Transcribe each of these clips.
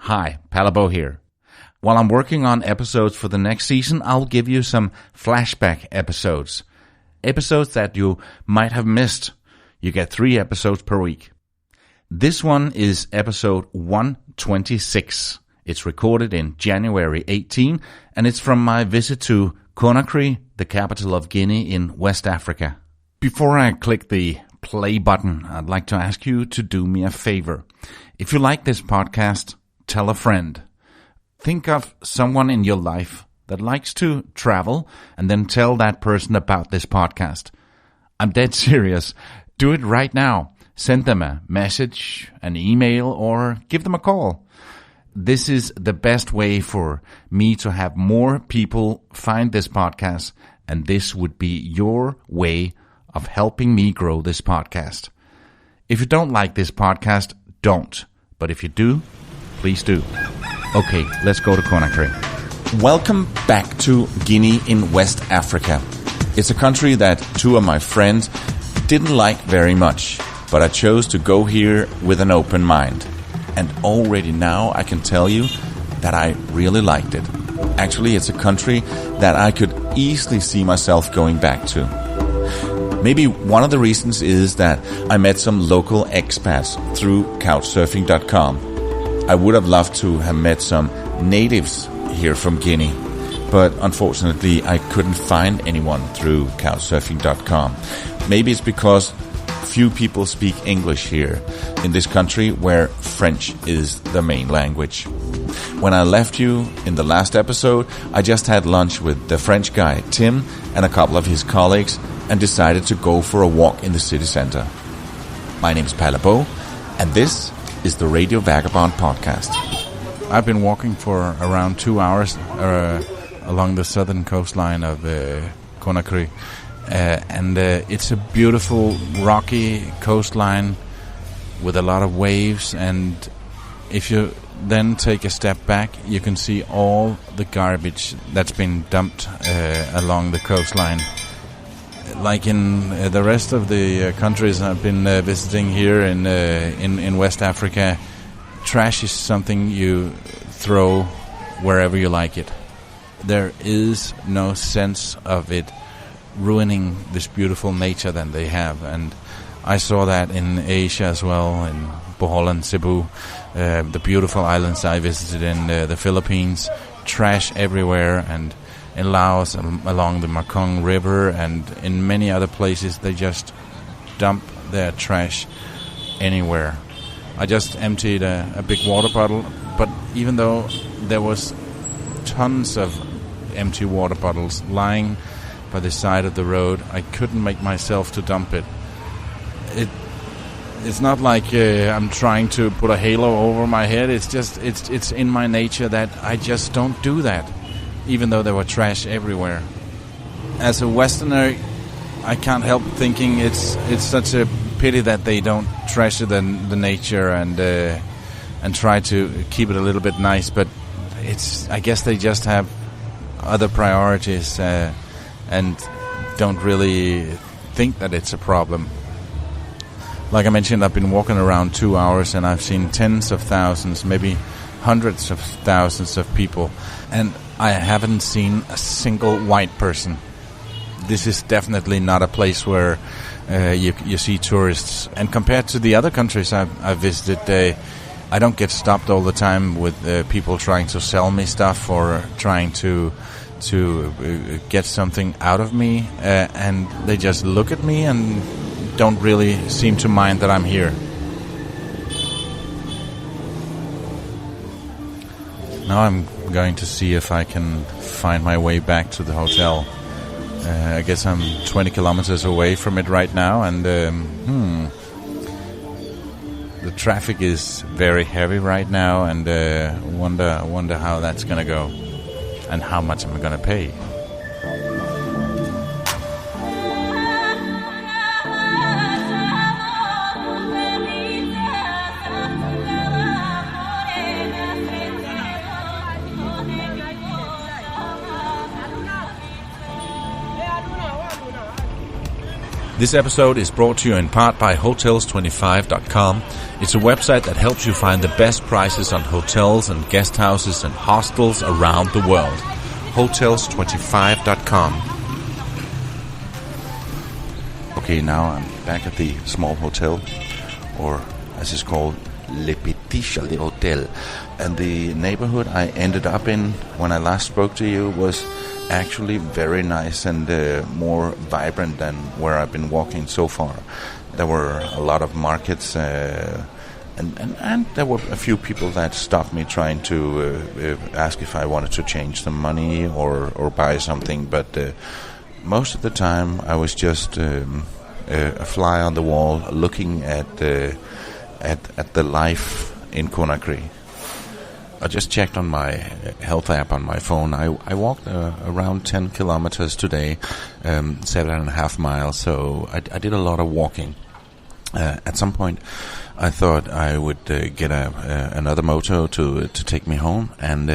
Hi, Palabo here. While I'm working on episodes for the next season, I'll give you some flashback episodes. Episodes that you might have missed. You get 3 episodes per week. This one is episode 126. It's recorded in January 18, and it's from my visit to Conakry, the capital of Guinea in West Africa. Before I click the play button, I'd like to ask you to do me a favor. If you like this podcast, tell a friend. Think of someone in your life that likes to travel and then tell that person about this podcast. I'm dead serious. Do it right now. Send them a message, an email, or give them a call. This is the best way for me to have more people find this podcast, and this would be your way of helping me grow this podcast. If you don't like this podcast, don't. But if you do, please do. Okay, let's go to Conakry. Welcome back to Guinea in West Africa. It's a country that 2 of my friends didn't like very much, but I chose to go here with an open mind. And already now I can tell you that I really liked it. Actually, it's a country that I could easily see myself going back to. Maybe one of the reasons is that I met some local expats through Couchsurfing.com. I would have loved to have met some natives here from Guinea, but unfortunately I couldn't find anyone through Couchsurfing.com. Maybe it's because few people speak English here in this country where French is the main language. When I left you in the last episode, I just had lunch with the French guy Tim and a couple of his colleagues and decided to go for a walk in the city center. My name is Palabo, and this is the Radio Vagabond podcast. I've been walking for around 2 hours along the southern coastline of Conakry. And it's a beautiful rocky coastline with a lot of waves, and if you then take a step back, you can see all the garbage that's been dumped along the coastline. Like in the rest of the countries I've been visiting here in West Africa, trash is something you throw wherever you like it. There is no sense of it ruining this beautiful nature that they have, and I saw that in Asia as well, in Bohol and Cebu, the beautiful islands I visited in the Philippines. Trash everywhere, and in Laos along the Mekong River, and in many other places they just dump their trash anywhere. I just emptied a big water bottle, but even though there was tons of empty water bottles lying by the side of the road, I couldn't make myself to dump it. It's not like I'm trying to put a halo over my head. It's just it's in my nature that I just don't do that, even though there were trash everywhere. As a Westerner, I can't help thinking it's such a pity that they don't treasure the nature and try to keep it a little bit nice. But I guess they just have other priorities. And don't really think that it's a problem. Like I mentioned, I've been walking around 2 hours and I've seen tens of thousands, maybe hundreds of thousands of people, and I haven't seen a single white person. This is definitely not a place where you see tourists. And compared to the other countries I've visited, I don't get stopped all the time with people trying to sell me stuff or trying to get something out of me, and they just look at me and don't really seem to mind that I'm here. Now I'm going to see if I can find my way back to the hotel. I guess I'm 20 kilometers away from it right now, and the traffic is very heavy right now, and wonder how that's gonna go. And how much am I going to pay? This episode is brought to you in part by Hotels25.com. It's a website that helps you find the best prices on hotels and guest houses and hostels around the world. Hotels25.com. Okay, now I'm back at the small hotel, or as it's called, Le Petit Chalet Hotel. And the neighborhood I ended up in when I last spoke to you was actually very nice and more vibrant than where I've been walking so far. There were a lot of markets and there were a few people that stopped me trying to ask if I wanted to change some money or buy something, but most of the time I was just a fly on the wall looking at the life in Conakry. I just checked on my health app on my phone. I walked around 10 kilometers today, 7.5 miles, so I did a lot of walking. At some point, I thought I would get another moto to take me home, and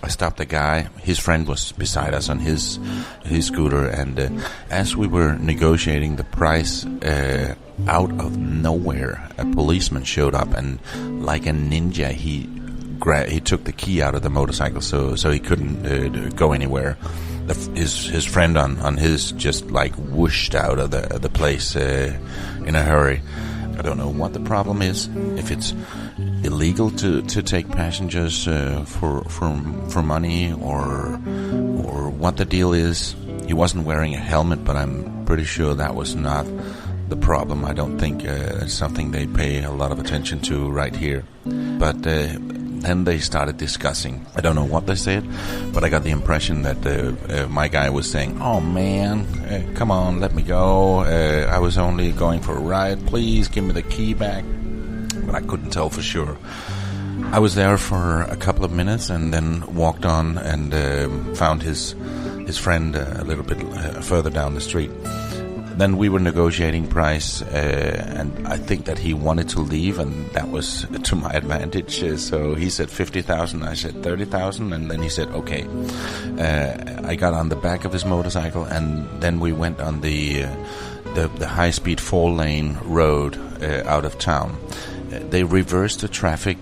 I stopped a guy. His friend was beside us on his scooter, and as we were negotiating the price, out of nowhere, a policeman showed up, and like a ninja, he took the key out of the motorcycle, so he couldn't go anywhere. His friend on his just like whooshed out of the place in a hurry. I don't know what the problem is. If it's illegal to take passengers for money, or what the deal is. He wasn't wearing a helmet, but I'm pretty sure that was not the problem. I don't think it's something they pay a lot of attention to right here. But then they started discussing. I don't know what they said, but I got the impression that my guy was saying, "Oh man, come on, let me go. I was only going for a ride. Please give me the key back." But I couldn't tell for sure. I was there for a couple of minutes and then walked on and found his friend a little bit further down the street. Then we were negotiating price, and I think that he wanted to leave, and that was to my advantage. So he said 50,000, I said 30,000, and then he said, okay. I got on the back of his motorcycle, and then we went on the high-speed 4-lane road out of town. They reversed the traffic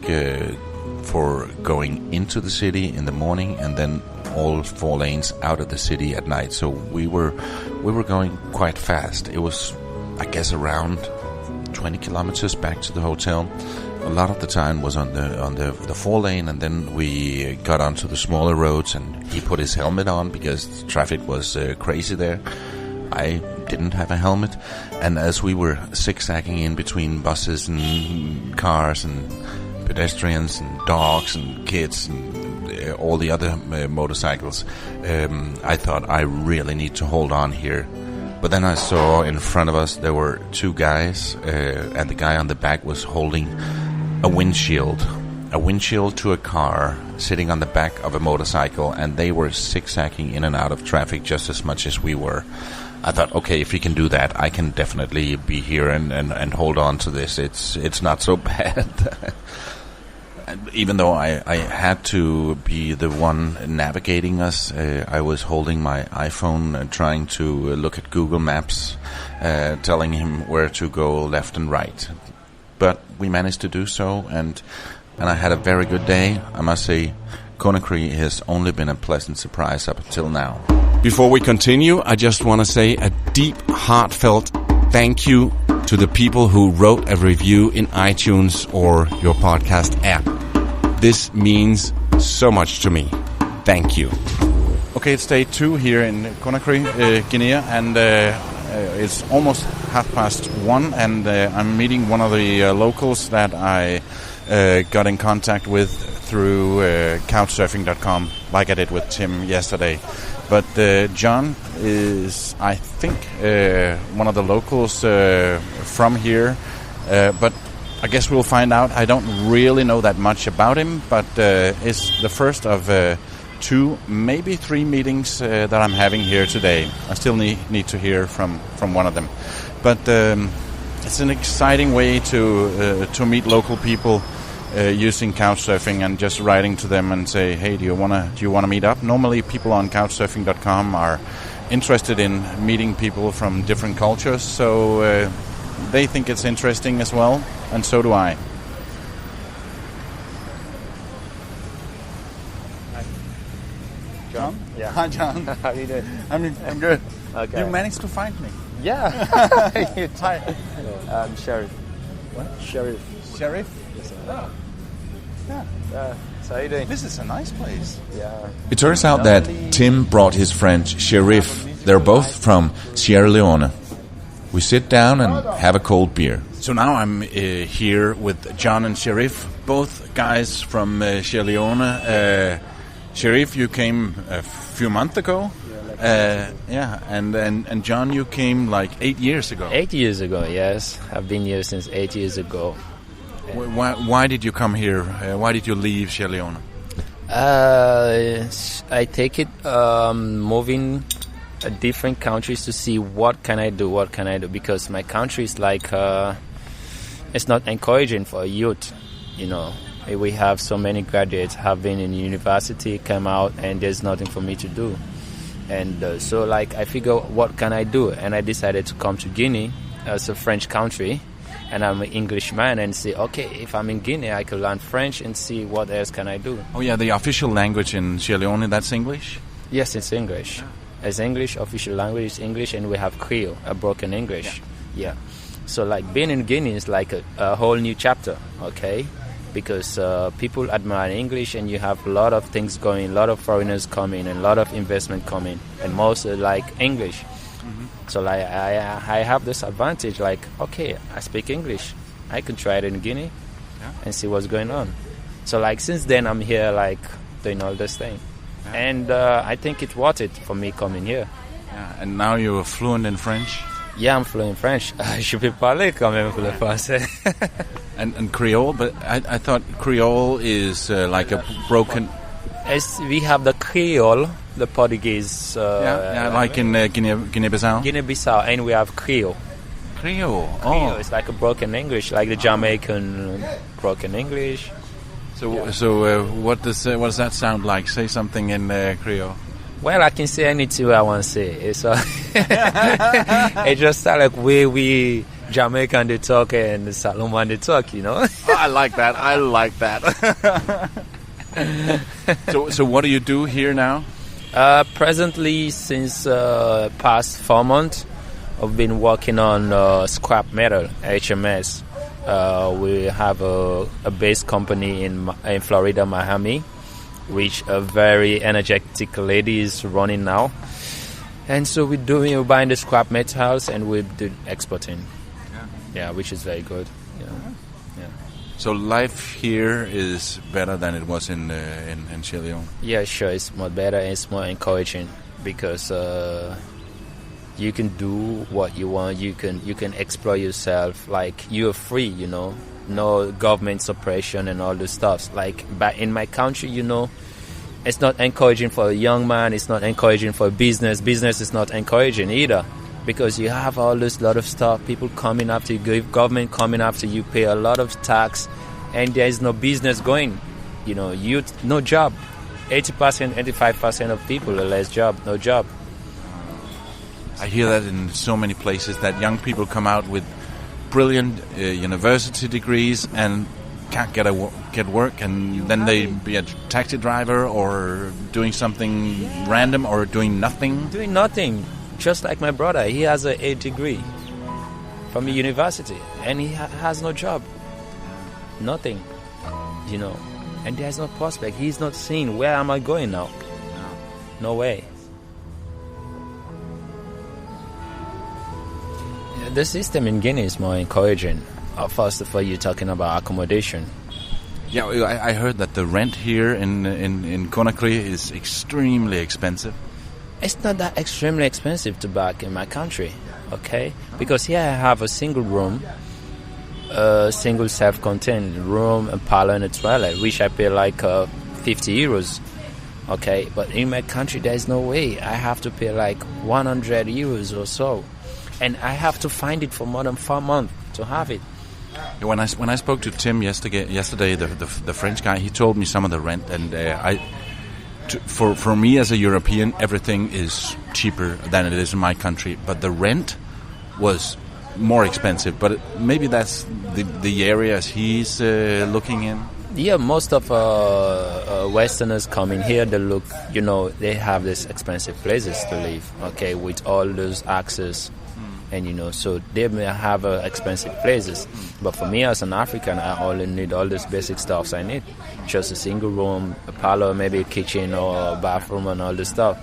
for going into the city in the morning, and then all 4 lanes out of the city at night. So we were going quite fast. It was, I guess, around 20 kilometers back to the hotel. A lot of the time was on the 4 lane, and then we got onto the smaller roads, and he put his helmet on because traffic was crazy there. I didn't have a helmet, and as we were zigzagging in between buses and cars and pedestrians and dogs and kids and all the other motorcycles, I thought I really need to hold on here. But then I saw in front of us there were 2 guys, and the guy on the back was holding a windshield to a car sitting on the back of a motorcycle, and they were zigzagging in and out of traffic just as much as we were. I thought, okay, if he can do that, I can definitely be here and hold on to this. It's not so bad. Even though I had to be the one navigating us, I was holding my iPhone trying to look at Google Maps, telling him where to go left and right. But we managed to do so, and I had a very good day. I must say, Conakry has only been a pleasant surprise up until now. Before we continue, I just want to say a deep, heartfelt thank you to the people who wrote a review in iTunes or your podcast app. This means so much to me. Thank you. Okay, it's day 2 here in Conakry, Guinea, and it's almost 1:30, and I'm meeting one of the locals that I got in contact with through Couchsurfing.com, like I did with Tim yesterday. But John is, I think, one of the locals from here, but I guess we'll find out. I don't really know that much about him, but it's the first of 2, maybe 3 meetings that I'm having here today. I still need to hear from one of them. But it's an exciting way to meet local people using Couchsurfing and just writing to them and say, hey, do you want to meet up? Normally people on Couchsurfing.com are interested in meeting people from different cultures, so they think it's interesting as well, and so do I. John? Yeah. Hi, John. How are you doing? I'm good. Okay. You managed to find me. Yeah. Hi. I'm Sheriff. What? Sheriff. Sheriff? Yes, sir. Oh. Yeah. So how are you doing? This is a nice place. Yeah. It turns out that Tim brought his friend Sheriff. They're both from Sierra Leone. We sit down and have a cold beer. So now I'm here with John and Sheriff, both guys from Sierra Leone. Sheriff, you came a few months ago. And John, you came like 8 years ago. 8 years ago, yes. I've been here since 8 years ago. Why did you come here? Why did you leave Sierra Leone? I take it moving different countries to see what can I do, because my country is like it's not encouraging for youth, you know. We have so many graduates have been in university, come out, and there's nothing for me to do. And so like I figure what can I do, and I decided to come to Guinea as a French country, and I'm an Englishman, and say, okay, if I'm in Guinea, I could learn French and see what else can I do. Oh yeah, the official language in Sierra Leone, that's English? Yes, it's English. It's English, official language is English, and we have Creole, a broken English. Yeah. So like being in Guinea is like a whole new chapter, okay? Because people admire English, and you have a lot of things going, a lot of foreigners coming, and a lot of investment coming, and most like English. Mm-hmm. So like I have this advantage, like, okay, I speak English, I can try it in Guinea and see what's going on. So like since then I'm here like doing all this thing. And I think it's worth it for me coming here. Yeah, and now you're fluent in French? Yeah, I'm fluent in French. Je peux parler quand même le français. And Creole, but I thought Creole is like a broken... We have the Creole, the Portuguese... like in Guinea-Bissau? Guinea-Bissau, and we have Creole. Creole, Creole, it's like a broken English, like the Jamaican broken English. So what does that sound like? Say something in Creole. Well, I can say anything I want to say. It's it just sounds like we Jamaican they talk and Salomon they talk, you know. I like that. So what do you do here now? Presently, since past 4 months, I've been working on scrap metal, HMS. We have a base company in Florida, Miami, which a very energetic lady is running now. And so we're buying the scrap metals, and we're exporting. Yeah, which is very good. Yeah. So life here is better than it was in Sierra Leone? Yeah, sure. It's more better. It's more encouraging because you can do what you want. You can explore yourself. Like, you're free, you know. No government suppression and all this stuff. Like, but in my country, you know, it's not encouraging for a young man. It's not encouraging for business. Business is not encouraging either, because you have all this lot of stuff. People coming after you, government coming after you, pay a lot of tax, and there is no business going. You know, youth, no job. 80%, 85% of people are less job, no job. I hear that in so many places, that young people come out with brilliant university degrees and can't get work, and then they be a taxi driver or doing something random or doing nothing. Doing nothing, just like my brother. He has a degree from a university, and he has no job, nothing, you know, and there's no prospect. He's not seeing, where am I going now? No way. The system in Guinea is more encouraging. First of all, you're talking about accommodation. Yeah, I heard that the rent here in Conakry is extremely expensive. It's not that extremely expensive to back in my country, okay? Because here I have a single room, a single self-contained room, a parlor and a toilet, which I pay like 50 euros, okay? But in my country, there's no way. I have to pay like 100 euros or so. And I have to find it for more than 4 months to have it. When I spoke to Tim yesterday, the French guy, he told me some of the rent, and for me as a European, everything is cheaper than it is in my country, but the rent was more expensive. But maybe that's the areas he's looking in. Yeah, most of Westerners coming here, they look, they have these expensive places to live, okay, with all those access. And, so they may have expensive places. But for me as an African, I only need all those basic stuffs I need. Just a single room, a parlor, maybe a kitchen or a bathroom and all this stuff.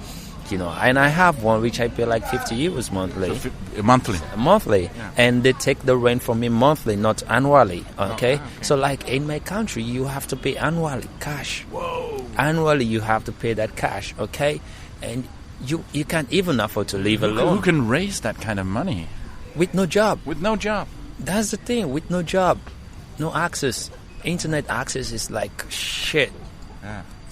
And I have one which I pay like 50 euros monthly. Monthly. Yeah. And they take the rent from me monthly, not annually, okay? So like in my country, you have to pay annually, cash. Whoa. Annually, you have to pay that cash, okay? And you can't even afford to live alone. Who can raise that kind of money? With no job. That's the thing, with no job, no access. Internet access is like shit.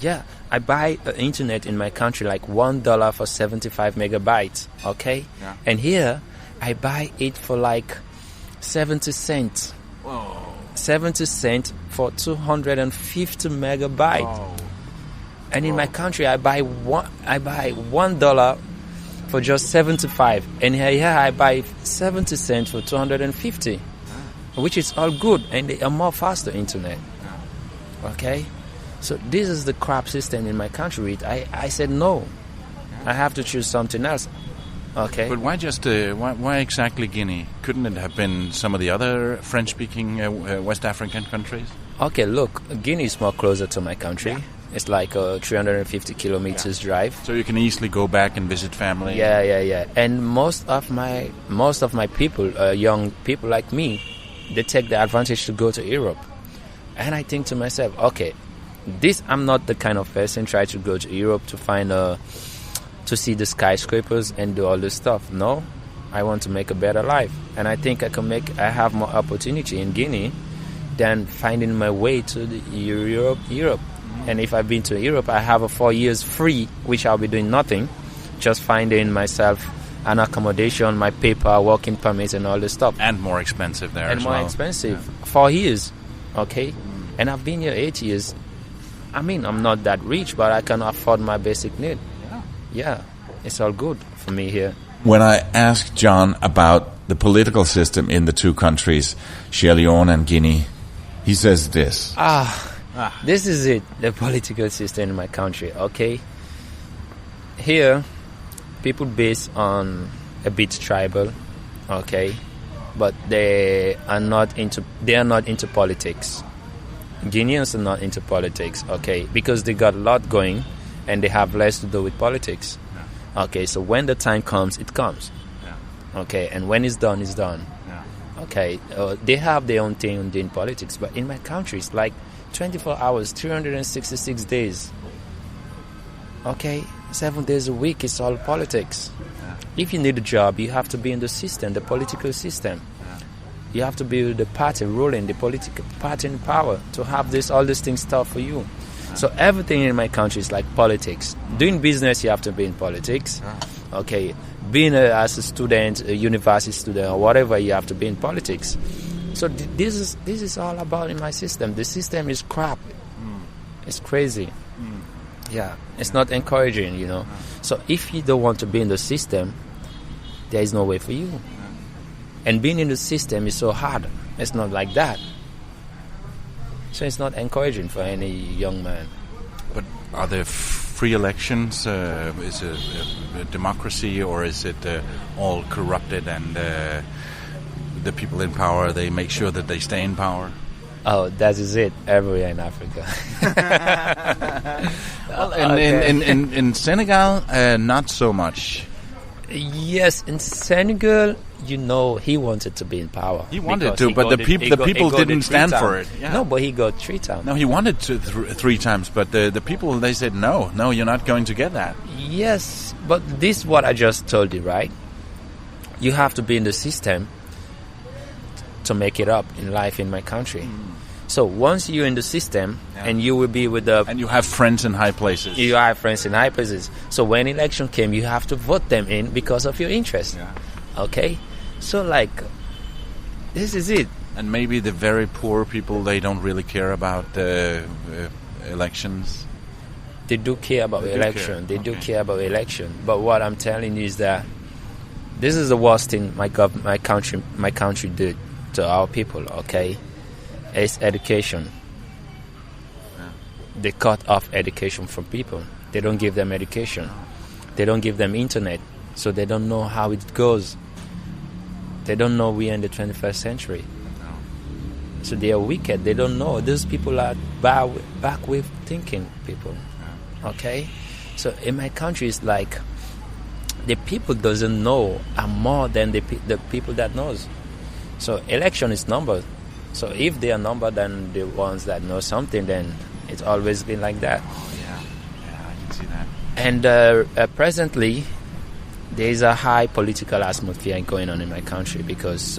Yeah, I buy internet in my country like $1 for 75 megabytes, okay? Yeah. And here, I buy it for like 70 cents. Whoa. 70 cents for 250 megabytes. Whoa. And in my country, I buy $1 for just 75, and here I buy 70 cents for 250, which is all good, and they are more faster internet. Okay, so this is the crap system in my country. I said no, I have to choose something else. Okay, but why just why exactly Guinea? Couldn't it have been some of the other French-speaking West African countries? Okay, look, Guinea is more closer to my country. Yeah. It's like a 350 kilometers drive. So you can easily go back and visit family. Yeah. And most of my people, young people like me, they take the advantage to go to Europe. And I think to myself, okay, I'm not the kind of person try to go to Europe to find to see the skyscrapers and do all this stuff. No, I want to make a better life, and I think I have more opportunity in Guinea than finding my way to Europe. And if I've been to Europe, I have a 4 years free, which I'll be doing nothing, just finding myself an accommodation, my paper, working permits, and all this stuff. And more expensive there as well. And more expensive. Yeah. 4 years, okay? And I've been here 8 years. I mean, I'm not that rich, but I can afford my basic need. Yeah, it's all good for me here. When I asked John about the political system in the two countries, Sierra Leone and Guinea, he says this. This is it, the political system in my country, okay? Here, people based on a bit tribal, okay? But they are not into politics. Guineans are not into politics, okay? Because they got a lot going and they have less to do with politics. Yeah. Okay, so when the time comes, it comes. Yeah. Okay, and when it's done, it's done. Yeah. Okay, they have their own thing in politics, but in my country, it's like 24 hours, 366 days. Okay, 7 days a week, it's all politics. Yeah. If you need a job, you have to be in the system, the political system. Yeah. You have to be with the party ruling, the political party in power to have all these things stuff for you. Yeah. So everything in my country is like politics. Doing business, you have to be in politics. Yeah. Okay, being as a student, a university student, or whatever, you have to be in politics. So this is all about in my system. The system is crap. It's crazy. Yeah, it's not encouraging, So if you don't want to be in the system, there is no way for you. And being in the system is so hard. It's not like that. So it's not encouraging for any young man. But are there free elections? Is it a democracy, or is it all corrupted and the people in power, they make sure that they stay in power? Oh, that is it. Everywhere in Africa. Well, in Senegal, not so much. Yes, in Senegal, he wanted to be in power. He wanted to, but the people didn't stand for it. Yeah. No, but he got 3 times. No, he wanted to 3 times, but the people, they said, no, you're not going to get that. Yes, but this is what I just told you, right? You have to be in the system to make it up in life in my country. So once you're in the system, and you will be with the... And you have friends in high places. You have friends in high places. So when election came, you have to vote them in because of your interest. Yeah. Okay? So this is it. And maybe the very poor people, they don't really care about elections. They do care about election. They do care about election. But what I'm telling you is that this is the worst thing my country did to our people. Okay, it's education. They cut off education from people. They don't give them education. They don't give them internet, so they don't know how it goes. They don't know we are in the 21st century. So they are wicked. They don't know. Those people are back with thinking people. Okay? So in my country, it's like the people doesn't know are more than the people that knows. So election is numbered. So if they are numbered than the ones that know something, then it's always been like that. Yeah, I can see that. And presently, there is a high political atmosphere going on in my country because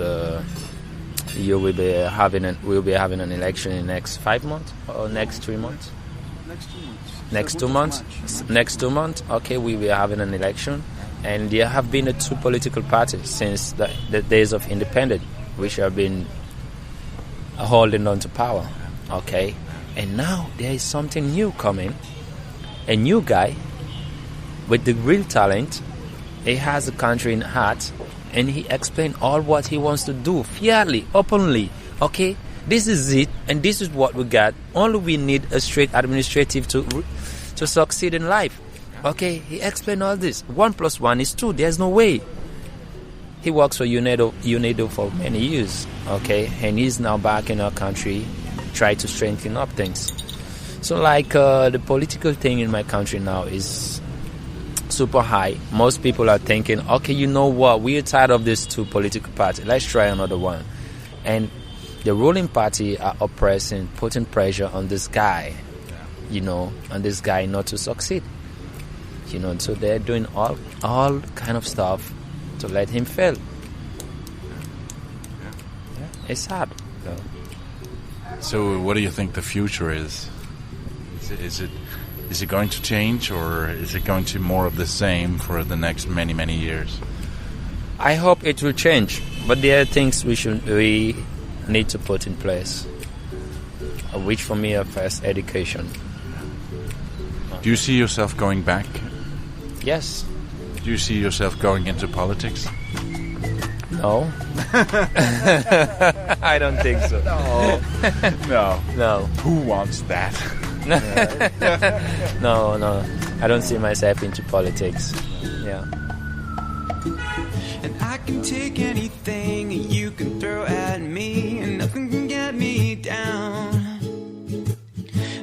we'll be having an election in the next 5 months or next 3 months. Next 2 months. Next 2 months. Okay, we will be having an election, and there have been 2 political parties since the days of independence, which have been holding on to power. Okay, and now there is something new coming. A new guy with the real talent. He has the country in heart, and he explained all what he wants to do fairly, openly. Okay, this is it, and this is what we got. Only we need a straight administrative to succeed in life. Okay, he explained all this. 1 + 1 is 2. There's no way. He works for UNAIDO for many years. Okay, and he's now back in our country, try to strengthen up things. So like the political thing in my country now is super high. Most people are thinking, okay, you know what, we're tired of these 2 political parties, let's try another one. And the ruling party are oppressing, putting pressure on this guy, on this guy not to succeed, so they're doing all kind of stuff to let him fail. It's sad. So what do you think the future is? Is it going to change, or is it going to be more of the same for the next many, many years? I hope it will change, but there are things we need to put in place, which for me are first education. Do you see yourself going back? Yes. Do you see yourself going into politics? No. I don't think so. No. Who wants that? No. I don't see myself into politics. Yeah. And I can take anything you can throw at me, and nothing can get me down.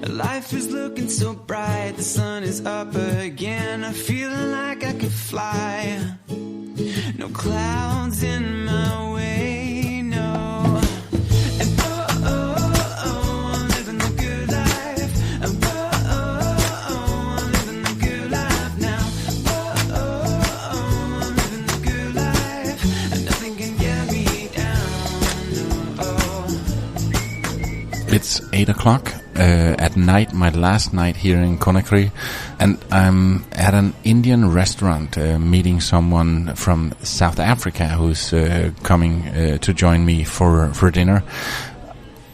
Life is looking so bright, the sun is up again. I'm feeling like I could fly. No clouds in my way, no. And I'm living the good life. And I'm living the good life now. I'm living the good life, and nothing can get me down, no. It's 8 o'clock. At night, my last night here in Conakry, and I'm at an Indian restaurant meeting someone from South Africa who's coming to join me for dinner.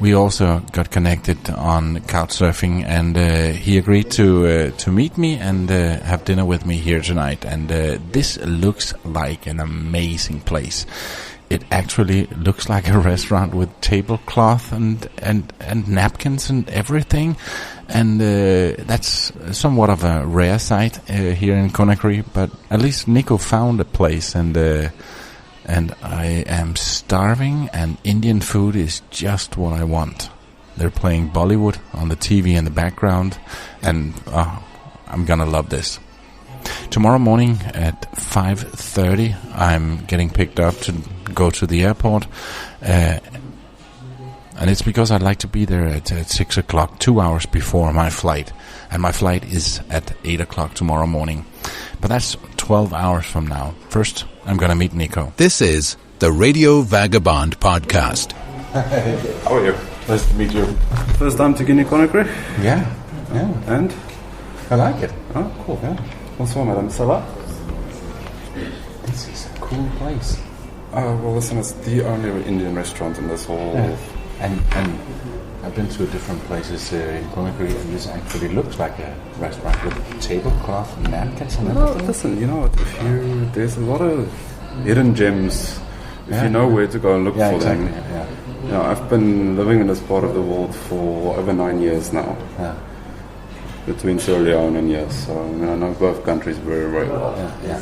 We also got connected on couchsurfing, and he agreed to meet me and have dinner with me here tonight. And this looks like an amazing place. It actually looks like a restaurant with tablecloth and napkins and everything, and that's somewhat of a rare sight here in Conakry. But at least Nico found a place, and I am starving, and Indian food is just what I want. They're playing Bollywood on the TV in the background, and I'm gonna love this. Tomorrow morning at 5:30, I'm getting picked up to go to the airport, and it's because I'd like to be there at 6 o'clock, 2 hours before my flight, and my flight is at 8 o'clock tomorrow morning. But that's 12 hours from now. First, I'm going to meet Nico. This is the Radio Vagabond Podcast. How are you? Nice to meet you. First time to Guinea, Conakry? Yeah. And? I like it. Oh, cool. Yeah. Bonsoir, madame. Ça va? This is a cool place. Well, listen, it's the only Indian restaurant in this whole... Yeah. And I've been to different places in Conakry, and this actually looks like a restaurant with tablecloth and napkins and No, everything. listen, you know what? There's a lot of hidden gems if you know where to go and look for exactly. them. Yeah. You know, I've been living in this part of the world for over 9 years now, Yeah. between Sierra Leone and here, so I know both countries very, very well. Yeah.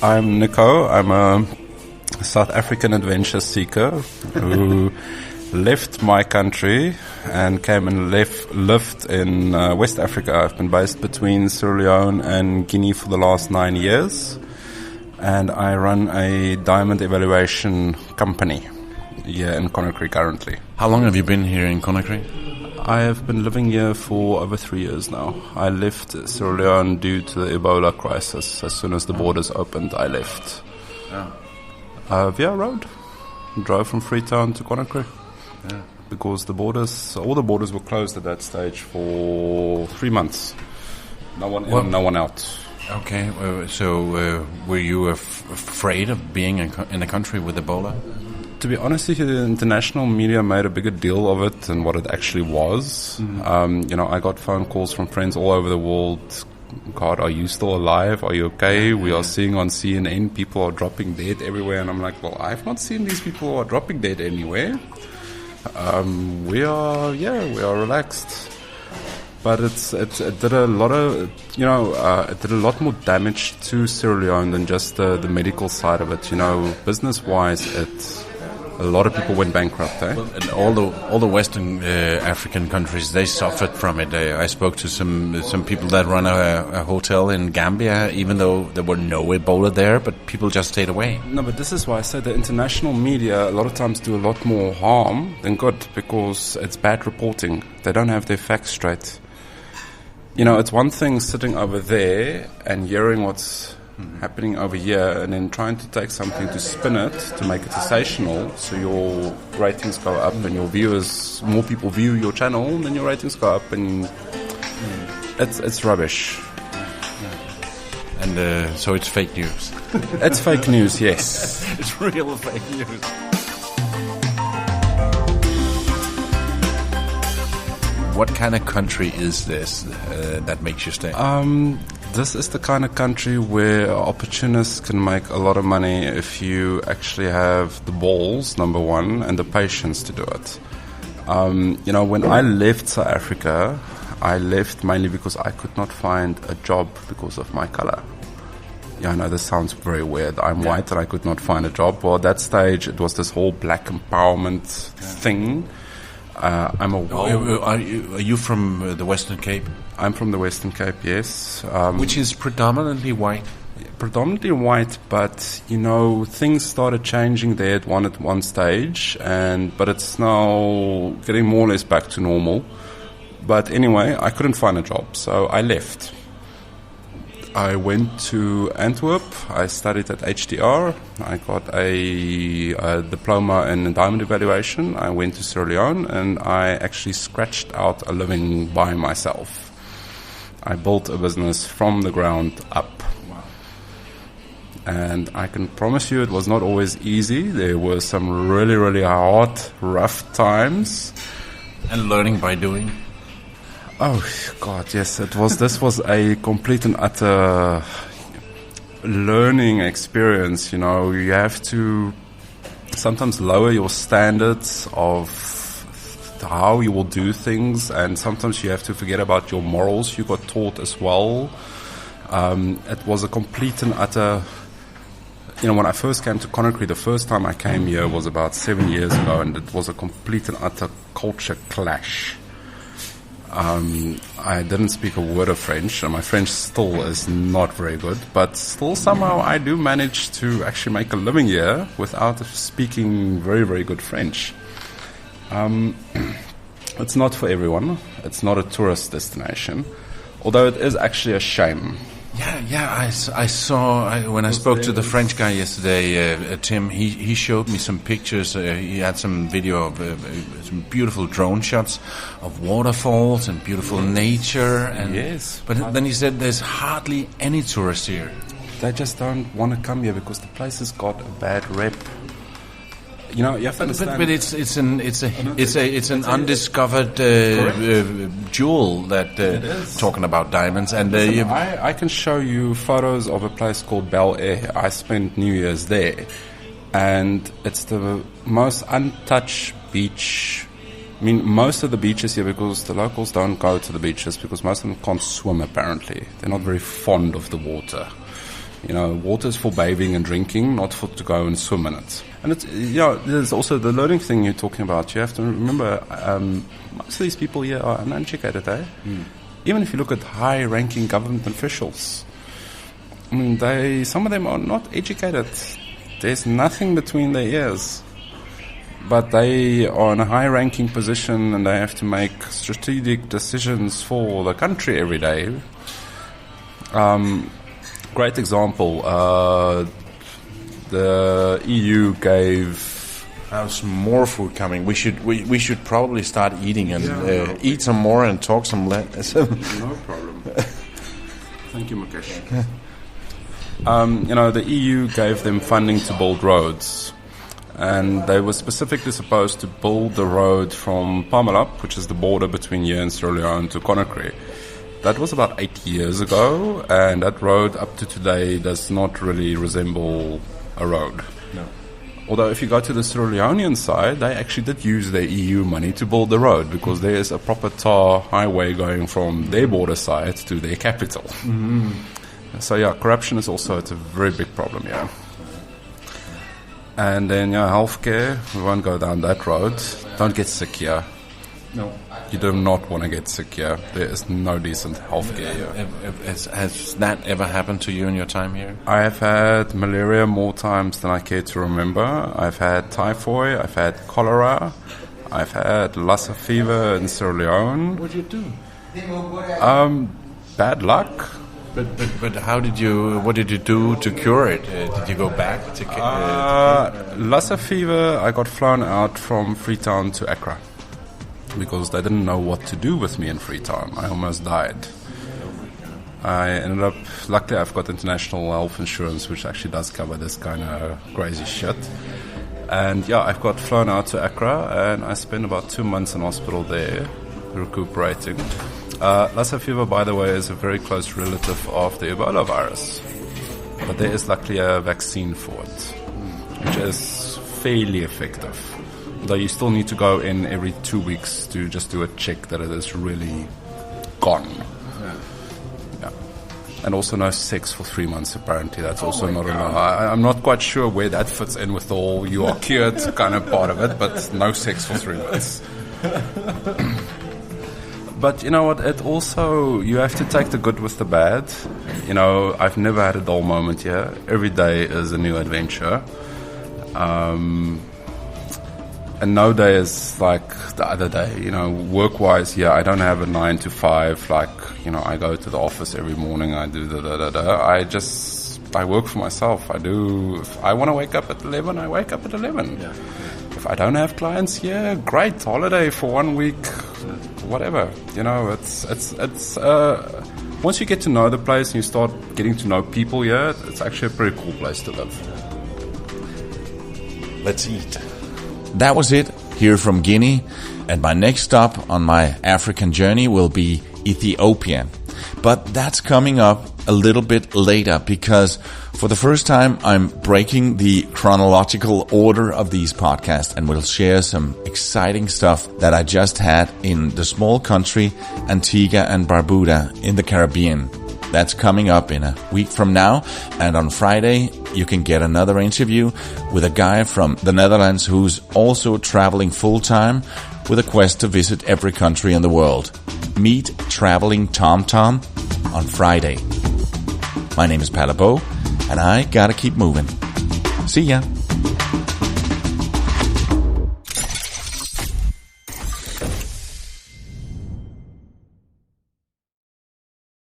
I'm Nico. I'm a South African adventure seeker who left my country and came and lived in West Africa. I've been based between Sierra Leone and Guinea for the last 9 years, and I run a diamond evaluation company here in Conakry currently. How long have you been here in Conakry? I have been living here for over 3 years now. I left Sierra Leone due to the Ebola crisis. As soon as the borders opened, I left. Via road. Drove from Freetown to Conakry. Yeah. Because all the borders were closed at that stage for 3 months. No one in, no one out. Okay, so were you afraid of being in a country with Ebola? To be honest with you, the international media made a bigger deal of it than what it actually was. I got phone calls from friends all over the world. God, are you still alive? Are you okay? We are seeing on CNN people are dropping dead everywhere. And I'm like, well, I've not seen these people who are dropping dead anywhere. We are relaxed. But it did a lot of, it did a lot more damage to Sierra Leone than just the medical side of it. Business-wise, a lot of people went bankrupt. Well, and all the Western African countries, they suffered from it. I spoke to some people that run a hotel in Gambia, even though there were no Ebola there, but people just stayed away. No, but this is why I said the international media a lot of times do a lot more harm than good, because it's bad reporting. They don't have their facts straight. It's one thing sitting over there and hearing what's happening over here and then trying to take something to spin it, to make it sensational, so your ratings go up and more people view your channel, then your ratings go up, and it's rubbish. And so it's fake news. It's fake news, yes. It's real fake news. What kind of country is this that makes you stay? This is the kind of country where opportunists can make a lot of money if you actually have the balls, number one, and the patience to do it. When I left South Africa, I left mainly because I could not find a job because of my color. Yeah, I know this sounds very weird. I'm white and I could not find a job. Well, at that stage, it was this whole black empowerment thing. Are you from the Western Cape? I'm from the Western Cape, yes. Which is predominantly white. Predominantly white, but things started changing there at one stage, but it's now getting more or less back to normal. But anyway, I couldn't find a job, so I left. I went to Antwerp. I studied at HDR. I got a diploma in diamond evaluation. I went to Sierra Leone, and I actually scratched out a living by myself. I built a business from the ground up. And I can promise you it was not always easy. There were some really, really hard, rough times. And learning by doing. Oh God, yes, it was. This was a complete and utter learning experience. You have to sometimes lower your standards of how you will do things, and sometimes you have to forget about your morals you got taught as well. It was a complete and utter. When I first came to Conakry, the first time I came here was about 7 years ago, and it was a complete and utter culture clash. I didn't speak a word of French, and my French still is not very good, but still somehow I do manage to actually make a living here without speaking very, very good French. It's not for everyone. It's not a tourist destination, although it is actually a shame. Yeah. I saw when I spoke to the French guy yesterday, Tim. He showed me some pictures. He had some video of some beautiful drone shots of waterfalls and beautiful nature. And yes, but then he said there's hardly any tourists here. They just don't want to come here because the place has got a bad rep. You know, you have to understand. But it's an undiscovered jewel that talking about diamonds, and I can show you photos of a place called Bel Air. I spent New Year's there, and it's the most untouched beach. I mean, most of the beaches here, because the locals don't go to the beaches because most of them can't swim. Apparently, they're not very fond of the water. You know, water is for bathing and drinking, not for to go and swim in it. And it's, you know, there's also the learning thing you're talking about. You have to remember, most of these people here are uneducated, eh? Even if you look at high-ranking government officials, I mean, some of them are not educated. There's nothing between their ears. But they are in a high-ranking position and they have to make strategic decisions for the country every day. Great example, the EU gave... How's more food coming? We should probably start eating and eat some more and talk some less. No problem. Thank you, Mukesh. You know, the EU gave them funding to build roads. And they were specifically supposed to build the road from Pamalap, which is the border between here and Sierra Leone, to Conakry. That was about 8 years ago, and that road up to today does not really resemble a road. No. Although if you go to the Sierra Leonean side, they actually did use their EU money to build the road because there is a proper tar highway going from their border side to their capital. Mm-hmm. So yeah, corruption is also, it's a very big problem, yeah. And then, yeah, healthcare, we won't go down that road. Don't get sick here. No. You do not want to get sick here. There is no decent healthcare here. Has that ever happened to you in your time here? I have had malaria more times than I care to remember. I've had typhoid. I've had cholera. I've had Lassa fever in Sierra Leone. What did you do? Bad luck. But how did you? What did you do to cure it? Did you go back to? Lassa fever. I got flown out from Freetown to Accra because they didn't know what to do with me in Freetown. I almost died. I ended up. Luckily, I've got international health insurance, which actually does cover this kind of crazy shit. And yeah, I've got flown out to Accra, and I spent about 2 months in hospital there, recuperating. Lassa fever, by the way, is a very close relative of the Ebola virus. But there is luckily a vaccine for it, which is fairly effective. Though you still need to go in every 2 weeks to just do a check that it is really gone. Yeah. And also no sex for 3 months, apparently. That's also not enough. I'm not quite sure where that fits in with the whole you are cured kind of part of it, but no sex for 3 months. But you know what, it also, you have to take the good with the bad. You know, I've never had a dull moment here. Every day is a new adventure. And no day is like the other day. You know, work-wise, yeah, I don't have a 9 to 5. Like, you know, I go to the office every morning, I do I work for myself. If I want to wake up at 11, I wake up at 11. Yeah. If I don't have clients here, great, holiday for 1 week. Whatever, you know, it's once you get to know the place and you start getting to know people here, it's actually a pretty cool place to live. Let's eat. That was it here from Guinea, and my next stop on my African journey will be Ethiopia. But that's coming up a little bit later because for the first time I'm breaking the chronological order of these podcasts and will share some exciting stuff that I just had in the small country Antigua and Barbuda in the Caribbean. That's coming up in a week from now, and on Friday you can get another interview with a guy from the Netherlands who's also traveling full-time with a quest to visit every country in the world. Meet Traveling Tom Tom on Friday. My name is Palabo, and I gotta keep moving. See ya.